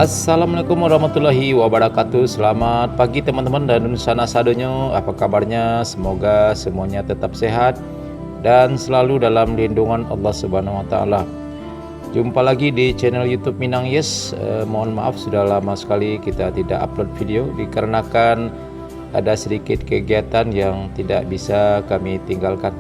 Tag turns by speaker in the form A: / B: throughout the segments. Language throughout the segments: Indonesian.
A: Assalamualaikum warahmatullahi wabarakatuh. Selamat pagi teman-teman dan sana sadonyo. Apa kabarnya? Semoga semuanya tetap sehat dan selalu dalam lindungan Allah Subhanahu wa taala. Jumpa lagi di channel YouTube Minang Yes. Mohon maaf sudah lama sekali kita tidak upload video dikarenakan ada sedikit kegiatan yang tidak bisa kami tinggalkan.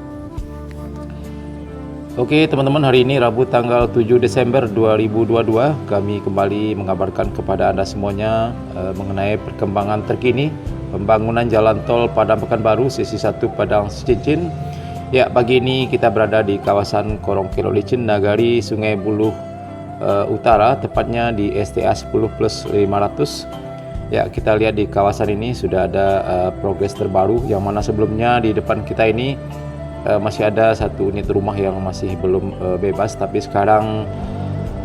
A: Oke teman-teman, hari ini Rabu tanggal 7 Desember 2022 kami kembali mengabarkan kepada Anda semuanya mengenai perkembangan terkini pembangunan jalan tol Padang Pekanbaru sesi 1 Padang Cincin. Ya, pagi ini kita berada di kawasan Korong Kilo Licin Nagari Sungai Buloh Utara, tepatnya di STA 10+500. Ya, kita lihat di kawasan ini sudah ada progres terbaru, yang mana sebelumnya di depan kita ini masih ada satu unit rumah yang masih belum bebas, tapi sekarang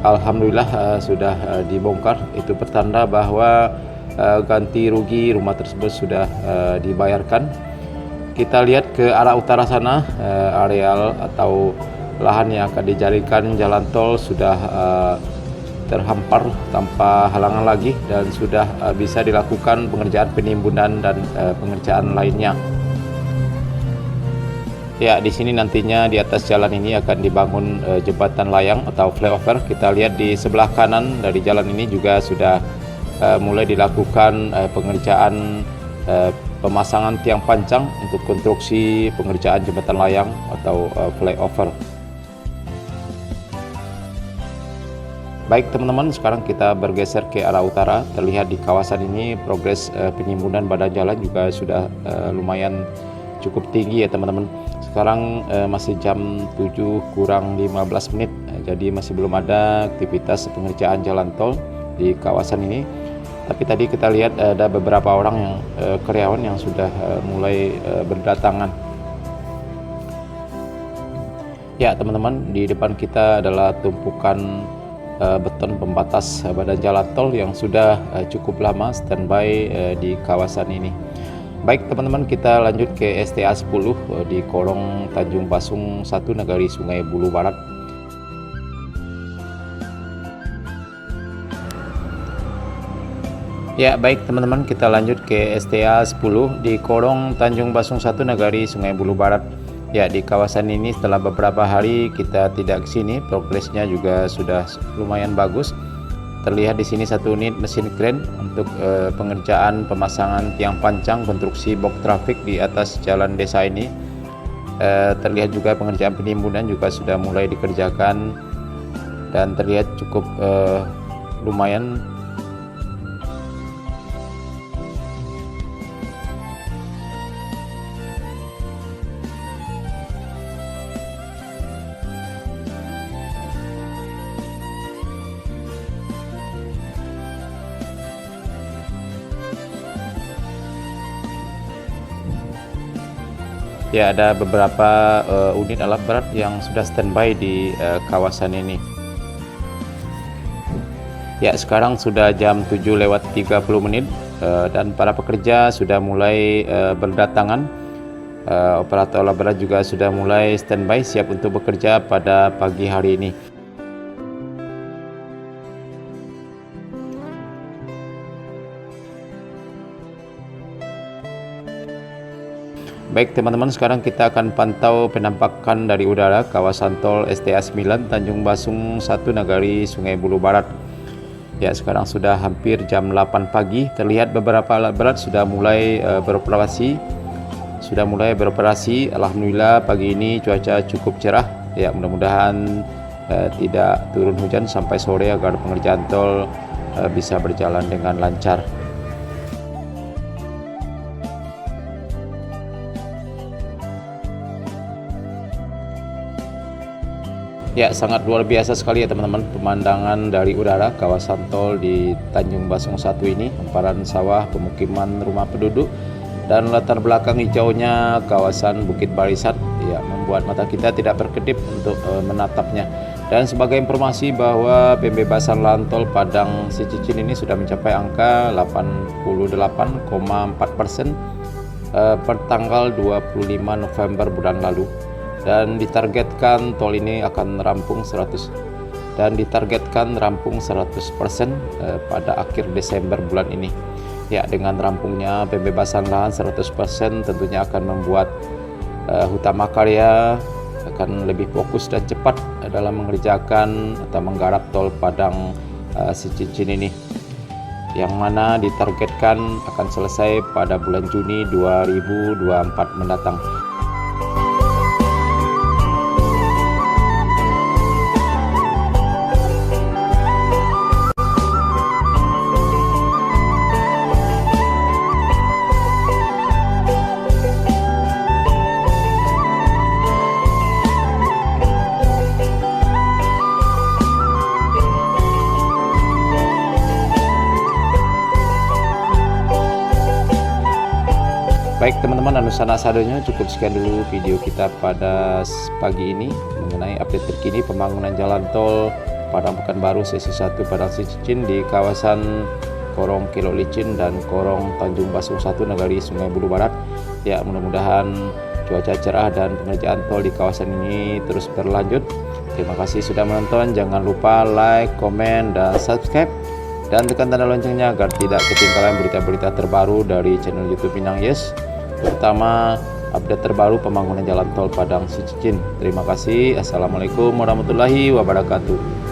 A: alhamdulillah sudah dibongkar. Itu pertanda bahwa ganti rugi rumah tersebut sudah dibayarkan. Kita lihat ke arah utara sana, areal atau lahan yang akan dijadikan jalan tol sudah terhampar tanpa halangan lagi dan sudah bisa dilakukan pengerjaan penimbunan dan pengerjaan lainnya. Ya, di sini nantinya di atas jalan ini akan dibangun jembatan layang atau flyover. Kita lihat di sebelah kanan dari jalan ini juga sudah mulai dilakukan pengerjaan pemasangan tiang pancang untuk konstruksi pengerjaan jembatan layang atau flyover. Baik teman-teman, sekarang kita bergeser ke arah utara. Terlihat di kawasan ini progres penimbunan badan jalan juga sudah lumayan cukup tinggi ya teman-teman. Sekarang masih jam 7:15, jadi masih belum ada aktivitas pengerjaan jalan tol di kawasan ini. Tapi tadi kita lihat ada beberapa orang yang karyawan yang sudah mulai berdatangan. Ya teman-teman, di depan kita adalah tumpukan beton pembatas badan jalan tol yang sudah cukup lama standby di kawasan ini. Baik teman-teman, kita lanjut ke STA 10 di Korong Tanjung Basung 1 Nagari Sungai Buloh Barat. Ya baik teman-teman, kita lanjut ke STA 10 di Korong Tanjung Basung 1 Nagari Sungai Buloh Barat. Ya, di kawasan ini setelah beberapa hari kita tidak ke sini, progresnya juga sudah lumayan bagus. Terlihat di sini satu unit mesin kren untuk pengerjaan pemasangan tiang pancang konstruksi box trafik di atas jalan desa ini. Terlihat juga pengerjaan penimbunan juga sudah mulai dikerjakan dan terlihat cukup lumayan. Ya, ada beberapa unit alat berat yang sudah standby di kawasan ini. Ya, sekarang sudah jam 7:30 dan para pekerja sudah mulai berdatangan. Operator alat berat juga sudah mulai standby siap untuk bekerja pada pagi hari ini. Baik teman-teman, sekarang kita akan pantau penampakan dari udara kawasan tol STA 9 Tanjung Basung 1 Nagari Sungai Buloh Barat. Ya, sekarang sudah hampir jam 8 pagi. Terlihat beberapa alat berat sudah mulai beroperasi. Alhamdulillah pagi ini cuaca cukup cerah. Ya, mudah-mudahan tidak turun hujan sampai sore agar pengerjaan tol bisa berjalan dengan lancar. Ya, sangat luar biasa sekali ya teman-teman pemandangan dari udara kawasan tol di Tanjung Basung 1 ini. Hamparan sawah, pemukiman rumah penduduk, dan latar belakang hijaunya kawasan Bukit Barisan ya membuat mata kita tidak berkedip untuk menatapnya. Dan sebagai informasi bahwa pembebasan lahan tol Padang Cincin ini sudah mencapai angka 88,4% per tanggal 25 November bulan lalu. Dan ditargetkan tol ini akan rampung 100. dan ditargetkan rampung 100% pada akhir Desember bulan ini. Ya, dengan rampungnya pembebasan lahan 100% tentunya akan membuat Hutama Karya akan lebih fokus dan cepat dalam mengerjakan atau menggarap tol Padang Sicincin ini, yang mana ditargetkan akan selesai pada bulan Juni 2024 mendatang. Baik teman-teman, Anusana Sadonya, cukup sekian dulu video kita pada pagi ini mengenai update terkini pembangunan jalan tol Padang Pekanbaru sesi 1 Padang Sicincin di kawasan Korong Kelok Licin dan Korong Tanjung Basung 1 Nagari Sungai Bulu Barat. Ya, mudah-mudahan cuaca cerah dan pengerjaan tol di kawasan ini terus berlanjut. Terima kasih sudah menonton. Jangan lupa like, komen, dan subscribe, dan tekan tanda loncengnya agar tidak ketinggalan berita-berita terbaru dari channel YouTube Minang Yes, terutama update terbaru pembangunan jalan tol Padang Sicincin. Terima kasih. Assalamualaikum warahmatullahi wabarakatuh.